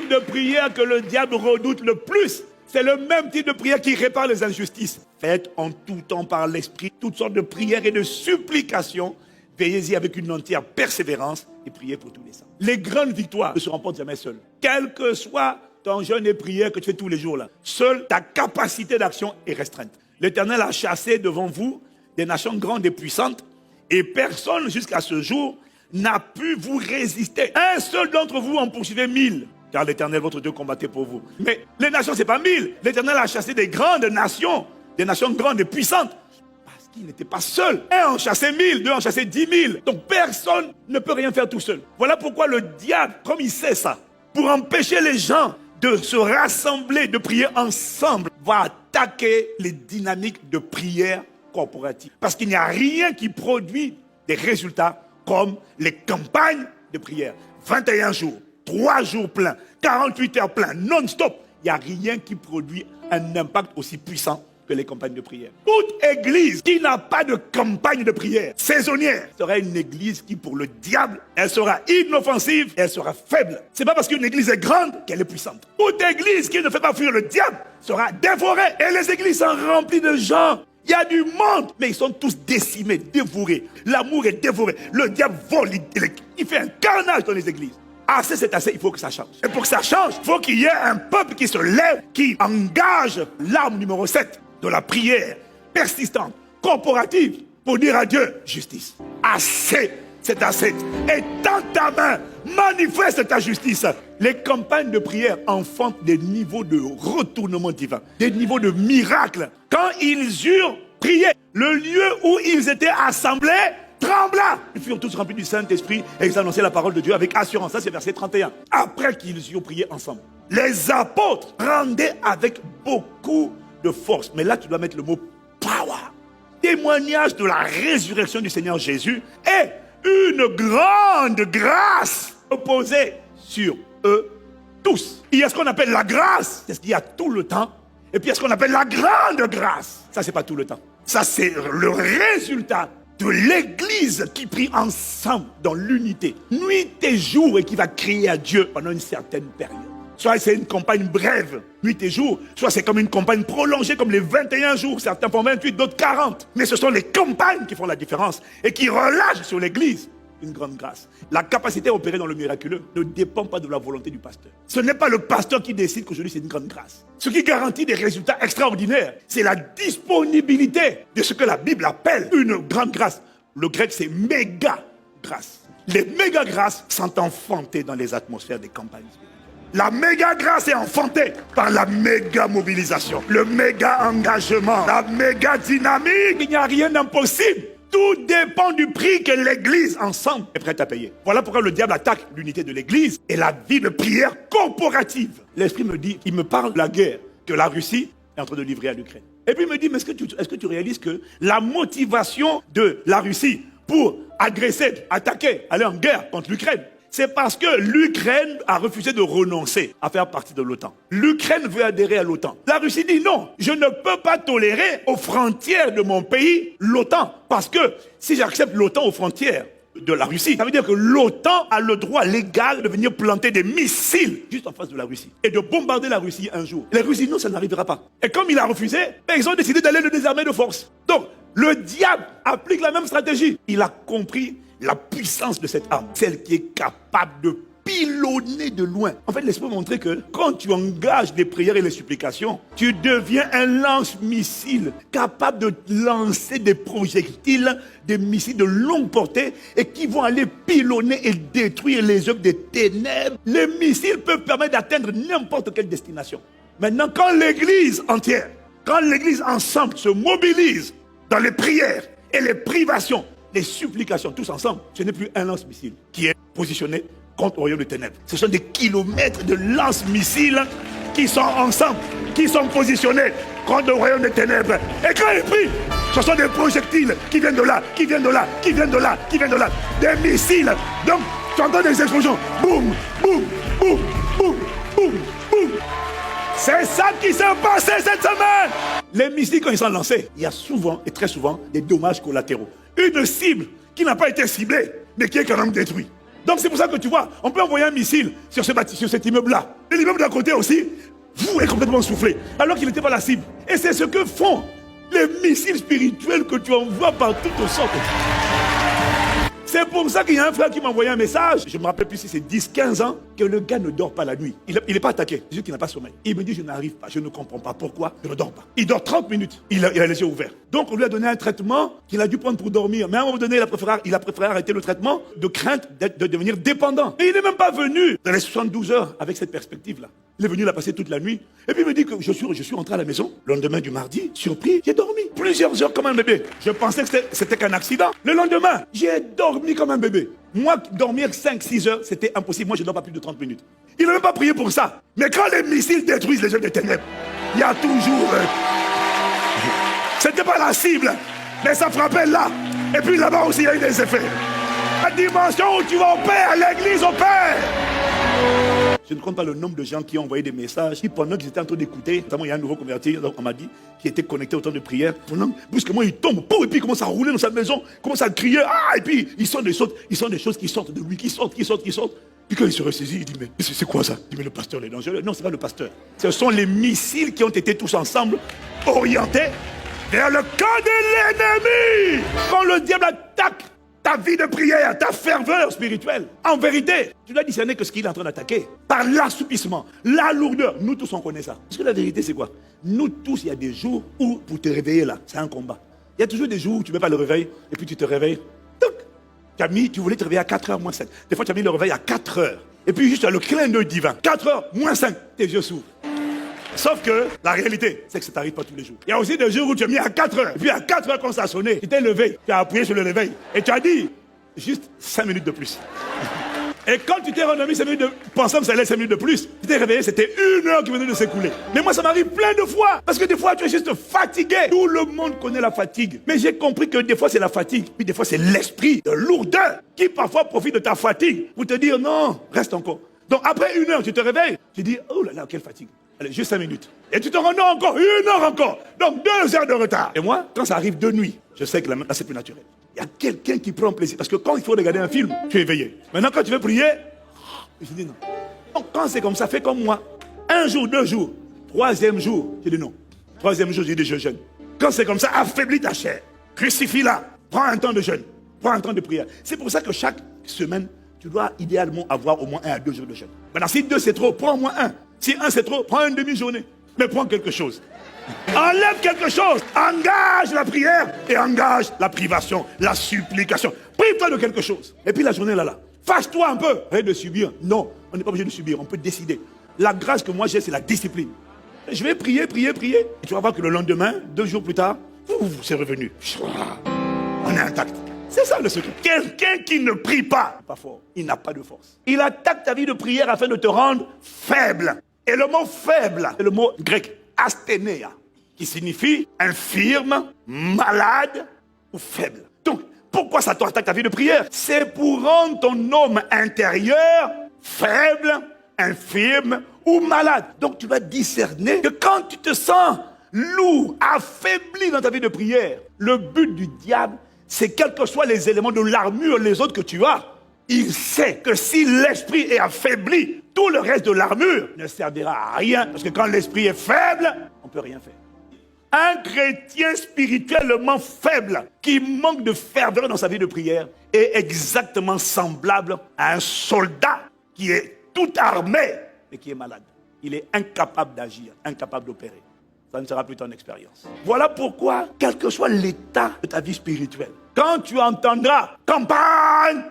type de prière que le diable redoute le plus. C'est le même type de prière qui répare les injustices. Faites en tout temps par l'esprit toutes sortes de prières et de supplications. Veillez-y avec une entière persévérance et priez pour tous les saints. Les grandes victoires ne se remportent jamais seules. Quel que soit ton jeûne et prière que tu fais tous les jours là, seule ta capacité d'action est restreinte. L'Éternel a chassé devant vous des nations grandes et puissantes et personne jusqu'à ce jour n'a pu vous résister. Un seul d'entre vous en poursuivait 1000. Car l'Éternel, votre Dieu, combattait pour vous. Mais les nations, ce n'est pas 1000. L'Éternel a chassé des grandes nations, des nations grandes et puissantes. Parce qu'il n'était pas seul. Un en chassait 1000, deux en chassait 10 000. Donc personne ne peut rien faire tout seul. Voilà pourquoi le diable, comme il sait ça, pour empêcher les gens de se rassembler, de prier ensemble, va attaquer les dynamiques de prière corporative. Parce qu'il n'y a rien qui produit des résultats comme les campagnes de prière. 21 jours. 3 jours pleins, 48 heures pleins, non-stop. Il n'y a rien qui produit un impact aussi puissant que les campagnes de prière. Toute église qui n'a pas de campagne de prière saisonnière sera une église qui, pour le diable, elle sera inoffensive et elle sera faible. C'est pas parce qu'une église est grande qu'elle est puissante. Toute église qui ne fait pas fuir le diable sera dévorée. Et les églises sont remplies de gens. Il y a du monde, mais ils sont tous décimés, dévorés. L'amour est dévoré. Le diable vole, il fait un carnage dans les églises. Assez, c'est assez, il faut que ça change. Et pour que ça change, il faut qu'il y ait un peuple qui se lève, qui engage l'arme numéro 7 de la prière persistante, corporative, pour dire à Dieu, justice. Assez, c'est assez. Étends ta main, manifeste ta justice. Les campagnes de prière enfantent des niveaux de retournement divin, des niveaux de miracles. Quand ils eurent prié, le lieu où ils étaient assemblés trembla. Ils furent tous remplis du Saint-Esprit et ils annonçaient la parole de Dieu avec assurance. Ça, c'est verset 31. Après qu'ils eurent prié ensemble, les apôtres rendaient avec beaucoup de force. Mais là, tu dois mettre le mot power. Témoignage de la résurrection du Seigneur Jésus et une grande grâce reposait sur eux tous. Il y a ce qu'on appelle la grâce. C'est ce qu'il y a tout le temps. Et puis il y a ce qu'on appelle la grande grâce. Ça, c'est pas tout le temps. Ça, c'est le résultat de l'église qui prie ensemble dans l'unité, nuit et jour, et qui va crier à Dieu pendant une certaine période. Soit c'est une campagne brève, nuit et jour, soit c'est comme une campagne prolongée comme les 21 jours, certains font 28, d'autres 40. Mais ce sont les campagnes qui font la différence et qui relâchent sur l'église une grande grâce. La capacité à opérer dans le miraculeux ne dépend pas de la volonté du pasteur. Ce n'est pas le pasteur qui décide qu'aujourd'hui c'est une grande grâce. Ce qui garantit des résultats extraordinaires, c'est la disponibilité de ce que la Bible appelle une grande grâce. Le grec, c'est méga grâce. Les méga grâces sont enfantées dans les atmosphères des campagnes. La méga grâce est enfantée par la méga mobilisation, le méga engagement, la méga dynamique. Il n'y a rien d'impossible. Tout dépend du prix que l'église ensemble est prête à payer. Voilà pourquoi le diable attaque l'unité de l'église et la vie de prière corporative. L'esprit me dit, il me parle de la guerre que la Russie est en train de livrer à l'Ukraine. Et puis il me dit, mais est-ce que tu réalises que la motivation de la Russie pour agresser, attaquer, aller en guerre contre l'Ukraine, c'est parce que l'Ukraine a refusé de renoncer à faire partie de l'OTAN. L'Ukraine veut adhérer à l'OTAN. La Russie dit non, je ne peux pas tolérer aux frontières de mon pays l'OTAN. Parce que si j'accepte l'OTAN aux frontières de la Russie, ça veut dire que l'OTAN a le droit légal de venir planter des missiles juste en face de la Russie et de bombarder la Russie un jour. Les Russes disent non, ça n'arrivera pas. Et comme il a refusé, ils ont décidé d'aller le désarmer de force. Donc, le diable applique la même stratégie. Il a compris la puissance de cette arme, celle qui est capable de pilonner de loin. En fait, laisse-moi montrer que quand tu engages les prières et les supplications, tu deviens un lance-missile capable de lancer des projectiles, des missiles de longue portée et qui vont aller pilonner et détruire les œuvres des ténèbres. Les missiles peuvent permettre d'atteindre n'importe quelle destination. Maintenant, quand l'église entière, quand l'église ensemble se mobilise dans les prières et les privations, les supplications, tous ensemble, ce n'est plus un lance-missile qui est positionné contre le royaume des ténèbres. Ce sont des kilomètres de lance-missiles qui sont ensemble, qui sont positionnés contre le royaume des ténèbres. Et quand ils prient, ce sont des projectiles qui viennent de là, qui viennent de là, qui viennent de là, qui viennent de là. Des missiles. Donc, tu entends des explosions. Boum, boum, boum, boum, boum, boum. C'est ça qui s'est passé cette semaine. Les missiles, quand ils sont lancés, il y a souvent et très souvent des dommages collatéraux. Une cible qui n'a pas été ciblée, mais qui est quand même détruite. Donc c'est pour ça que tu vois, on peut envoyer un missile sur cet immeuble-là. Et l'immeuble d'à côté aussi, est complètement soufflé, alors qu'il n'était pas la cible. Et c'est ce que font les missiles spirituels que tu envoies par toutes sortes. C'est pour ça qu'il y a un frère qui m'a envoyé un message. Je ne me rappelle plus si c'est 10, 15 ans, que le gars ne dort pas la nuit. Il n'est pas attaqué, c'est juste qu'il n'a pas sommeil. Il me dit, je n'arrive pas, je ne comprends pas pourquoi je ne dors pas. Il dort 30 minutes, il a les yeux ouverts. Donc on lui a donné un traitement qu'il a dû prendre pour dormir. Mais à un moment donné, il a préféré arrêter le traitement de crainte de devenir dépendant. Et il n'est même pas venu dans les 72 heures avec cette perspective-là. Il est venu là passer toute la nuit. Et puis il me dit que je suis rentré à la maison le lendemain du mardi, surpris, j'ai dormi plusieurs heures comme un bébé. Je pensais que c'était qu'un accident. Le lendemain, j'ai dormi comme un bébé. Moi, dormir 5-6 heures, c'était impossible. Moi, je ne dors pas plus de 30 minutes. Il n'a même pas prié pour ça. Mais quand les missiles détruisent les œuvres des ténèbres, il y a toujours... C'était pas la cible, mais ça frappait là. Et puis là-bas aussi, il y a eu des effets. La dimension où tu vas opérer, l'église opère. Je ne compte pas le nombre de gens qui ont envoyé des messages, qui pendant qu'ils étaient en train d'écouter, notamment il y a un nouveau converti, on m'a dit, qui était connecté au temps de prière. Brusquement il tombe, et puis il commence à rouler dans sa maison, commence à crier, et puis il sent des choses qui sortent de lui, qui sortent. Puis quand il se ressaisit, il dit, mais c'est quoi ça? Il dit, mais le pasteur est dangereux. Non, c'est pas le pasteur. Ce sont les missiles qui ont été tous ensemble orientés vers le camp de l'ennemi. Quand le diable attaque ta vie de prière, ta ferveur spirituelle, en vérité, tu dois discerner que ce qu'il est en train d'attaquer, par l'assoupissement, la lourdeur, nous tous on connaît ça. Parce que la vérité c'est quoi? Nous tous, il y a des jours où pour te réveiller là, c'est un combat. Il y a toujours des jours où tu ne mets pas le réveil, et puis tu te réveilles, tu voulais te réveiller à 4h moins 5. Des fois tu as mis le réveil à 4h, et puis juste le clin d'œil divin, 4h moins 5, tes yeux s'ouvrent. Sauf que la réalité, c'est que ça t'arrive pas tous les jours. Il y a aussi des jours où tu as mis à 4h. Et puis à 4h quand ça a sonné, tu t'es levé, tu as appuyé sur le réveil. Et tu as dit, juste 5 minutes de plus. Et quand tu t'es rendormi 5 minutes pensant que ça allait 5 minutes de plus, tu t'es réveillé, c'était 1 heure qui venait de s'écouler. Mais moi ça m'arrive plein de fois. Parce que des fois tu es juste fatigué. Tout le monde connaît la fatigue. Mais j'ai compris que des fois c'est la fatigue. Puis des fois c'est l'esprit de lourdeur qui parfois profite de ta fatigue pour te dire non, reste encore. Donc après 1 heure, tu te réveilles, tu dis oh là là, quelle fatigue. Allez, juste 5 minutes. Et tu te rends encore, 1 heure encore. Donc 2 heures de retard. Et moi, quand ça arrive de nuit, je sais que là c'est plus naturel. Il y a quelqu'un qui prend plaisir. Parce que quand il faut regarder un film, tu es éveillé. Maintenant, quand tu veux prier, je dis non. Donc quand c'est comme ça, fais comme moi. 1 jour, 2 jours. 3e jour, je dis non. 3e jour, je dis je jeûne. Quand c'est comme ça, affaiblis ta chair. Crucifie-la. Prends un temps de jeûne. Prends un temps de prière. C'est pour ça que chaque semaine, tu dois idéalement avoir au moins 1 à 2 jours de jeûne. Maintenant, si 2 c'est trop, prends au moins 1. Si 1 c'est trop, prends une demi-journée. Mais prends quelque chose. Enlève quelque chose. Engage la prière et engage la privation, la supplication. Prive-toi de quelque chose. Et puis la journée là. Fâche-toi un peu. Arrête de subir. Non, on n'est pas obligé de subir. On peut décider. La grâce que moi j'ai, c'est la discipline. Je vais prier. Et tu vas voir que le lendemain, 2 jours plus tard, c'est revenu. On est intact. C'est ça le secret. Quelqu'un qui ne prie pas fort, il n'a pas de force. Il attaque ta vie de prière afin de te rendre faible. Et le mot faible, c'est le mot grec asthénéa, qui signifie infirme, malade ou faible. Donc, pourquoi ça t'attaque ta vie de prière? C'est pour rendre ton homme intérieur faible, infirme ou malade. Donc, tu vas discerner que quand tu te sens lourd, affaibli dans ta vie de prière, le but du diable, c'est quels que soient les éléments de l'armure, les autres que tu as, il sait que si l'esprit est affaibli, tout le reste de l'armure ne servira à rien. Parce que quand l'esprit est faible, on ne peut rien faire. Un chrétien spirituellement faible, qui manque de ferveur dans sa vie de prière, est exactement semblable à un soldat qui est tout armé, mais qui est malade. Il est incapable d'agir, incapable d'opérer. Ça ne sera plus ton expérience. Voilà pourquoi, quel que soit l'état de ta vie spirituelle, quand tu entendras campagne,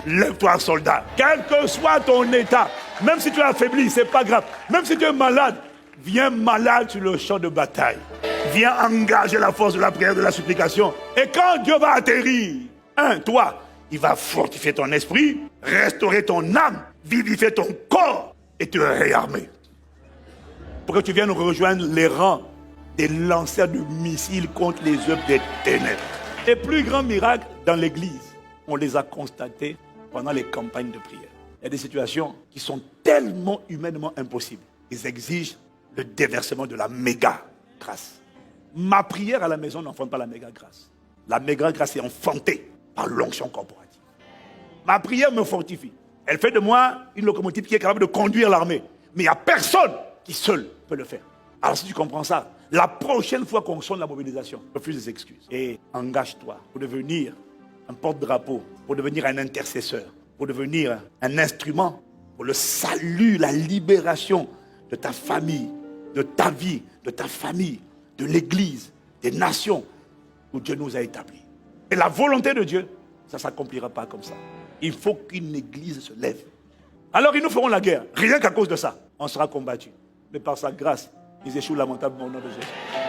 lève-toi soldat. Quel que soit ton état, même si tu es affaibli, c'est pas grave. Même si tu es malade, viens malade sur le champ de bataille. Viens engager la force de la prière, de la supplication. Et quand Dieu va atterrir, toi, il va fortifier ton esprit, restaurer ton âme, vivifier ton corps et te réarmer. Pour que tu viennes rejoindre les rangs des lanceurs de missiles contre les œuvres des ténèbres. Les plus grands miracles dans l'église, on les a constatés pendant les campagnes de prière. Il y a des situations qui sont tellement humainement impossibles. Ils exigent le déversement de la méga grâce. Ma prière à la maison n'enfante pas la méga grâce. La méga grâce est enfantée par l'onction corporative. Ma prière me fortifie. Elle fait de moi une locomotive qui est capable de conduire l'armée. Mais il n'y a personne qui seul peut le faire. Alors si tu comprends ça, la prochaine fois qu'on sonne la mobilisation, refuse les excuses et engage-toi pour devenir un porte-drapeau, pour devenir un intercesseur, pour devenir un instrument pour le salut, la libération de ta famille, de ta vie, de ta famille, de l'Église, des nations où Dieu nous a établis. Et la volonté de Dieu, ça ne s'accomplira pas comme ça. Il faut qu'une Église se lève. Alors ils nous feront la guerre, rien qu'à cause de ça. On sera combattu. Mais par sa grâce, ils échouent lamentablement au nom de Jésus.